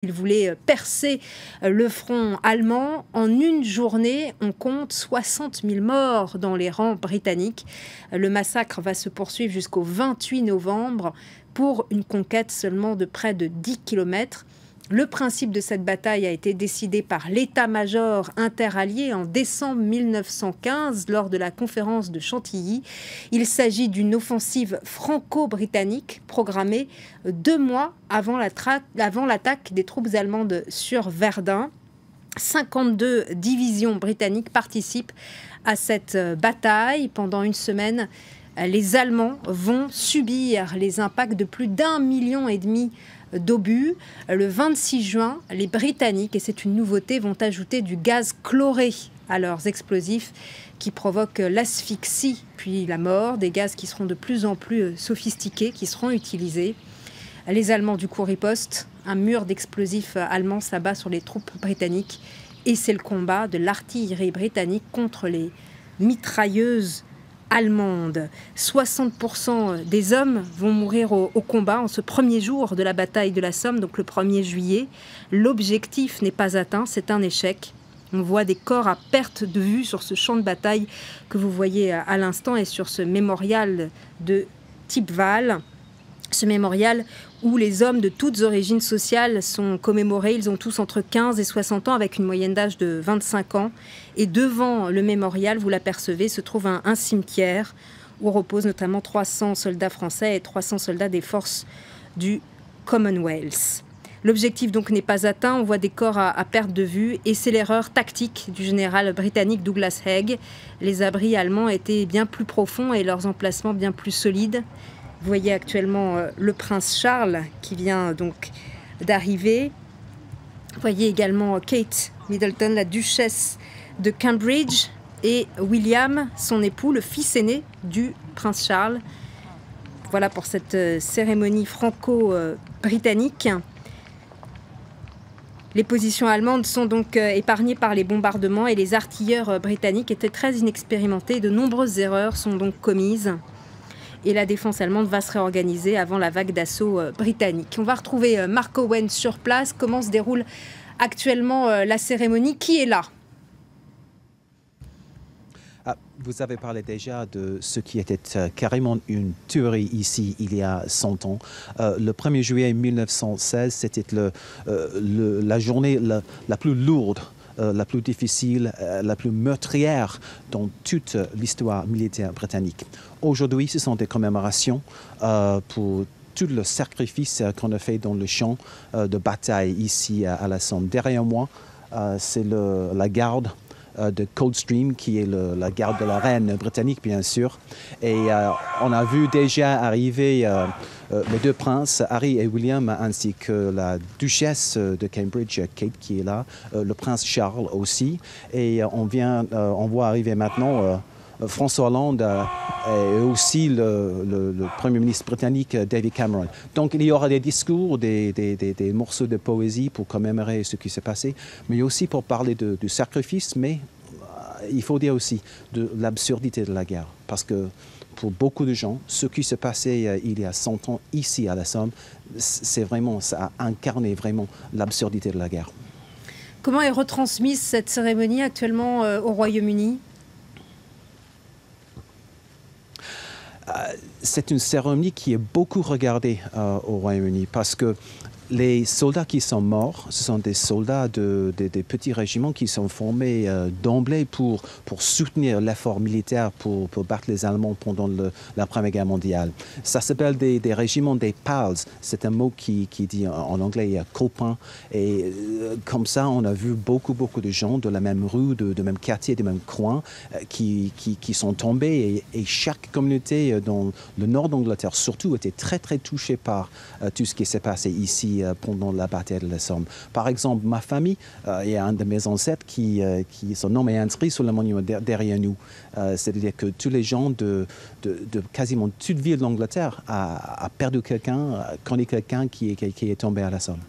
Il voulait percer le front allemand. En une journée, on compte 60 000 morts dans les rangs britanniques. Le massacre va se poursuivre jusqu'au 28 novembre pour une conquête seulement de près de 10 kilomètres. Le principe de cette bataille a été décidé par l'état-major interallié en décembre 1915 lors de la conférence de Chantilly. Il s'agit d'une offensive franco-britannique programmée 2 mois avant l'attaque des troupes allemandes sur Verdun. 52 divisions britanniques participent à cette bataille. Pendant une semaine, les Allemands vont subir les impacts de plus d'1,5 million d'obus. Le 26 juin, les Britanniques, et c'est une nouveauté, vont ajouter du gaz chloré à leurs explosifs qui provoquent l'asphyxie puis la mort, des gaz qui seront de plus en plus sophistiqués, qui seront utilisés. Les Allemands du coup ripostent, un mur d'explosifs allemands s'abat sur les troupes britanniques et c'est le combat de l'artillerie britannique contre les mitrailleuses allemande. 60% des hommes vont mourir au combat en ce premier jour de la bataille de la Somme, donc le 1er juillet. L'objectif n'est pas atteint, c'est un échec. On voit des corps à perte de vue sur ce champ de bataille que vous voyez à l'instant et sur ce mémorial de Thiepval. Ce mémorial où les hommes de toutes origines sociales sont commémorés. Ils ont tous entre 15 et 60 ans avec une moyenne d'âge de 25 ans. Et devant le mémorial, vous l'apercevez, se trouve un cimetière où reposent notamment 300 soldats français et 300 soldats des forces du Commonwealth. L'objectif donc n'est pas atteint, on voit des corps à perte de vue et c'est l'erreur tactique du général britannique Douglas Haig. Les abris allemands étaient bien plus profonds et leurs emplacements bien plus solides. Vous voyez actuellement le prince Charles qui vient donc d'arriver. Vous voyez également Kate Middleton, la duchesse de Cambridge, et William, son époux, le fils aîné du prince Charles. Voilà pour cette cérémonie franco-britannique. Les positions allemandes sont donc épargnées par les bombardements et les artilleurs britanniques étaient très inexpérimentés. De nombreuses erreurs sont donc commises. Et la défense allemande va se réorganiser avant la vague d'assaut britannique. On va retrouver Mark Owen sur place. Comment se déroule actuellement la cérémonie? Qui est là? Vous avez parlé déjà de ce qui était carrément une tuerie ici il y a 100 ans. Le 1er juillet 1916, c'était la journée la plus lourde, la plus difficile, la plus meurtrière dans toute l'histoire militaire britannique. Aujourd'hui, ce sont des commémorations pour tout le sacrifice qu'on a fait dans le champ de bataille ici à la Somme. Derrière moi, c'est la garde de Coldstream, qui est la garde de la reine britannique, bien sûr. Et on a vu déjà arriver les deux princes, Harry et William, ainsi que la duchesse de Cambridge, Kate, qui est là, le prince Charles aussi. Et on voit arriver maintenant François Hollande et aussi le Premier ministre britannique David Cameron. Donc il y aura des discours, des morceaux de poésie pour commémorer ce qui s'est passé, mais aussi pour parler du sacrifice, mais il faut dire aussi de l'absurdité de la guerre. Parce que pour beaucoup de gens, ce qui s'est passé il y a 100 ans ici à la Somme, ça a incarné vraiment l'absurdité de la guerre. Comment est retransmise cette cérémonie actuellement au Royaume-Uni ? C'est une cérémonie qui est beaucoup regardée au Royaume-Uni parce que les soldats qui sont morts, ce sont des soldats des petits régiments qui sont formés d'emblée pour soutenir l'effort militaire pour battre les Allemands pendant la Première Guerre mondiale. Ça s'appelle des régiments des PALS. C'est un mot qui dit en anglais copains. Et comme ça, on a vu beaucoup de gens de la même rue, de même quartier, du même coin qui sont tombés. Et chaque communauté dans le nord d'Angleterre, surtout, était très touchée par tout ce qui s'est passé ici pendant la bataille de la Somme. Par exemple, ma famille, il y a un de mes ancêtres qui son nom est inscrit sur le monument derrière nous. C'est-à-dire que tous les gens de quasiment toute ville d'Angleterre a perdu quelqu'un, connu quelqu'un qui est tombé à la Somme.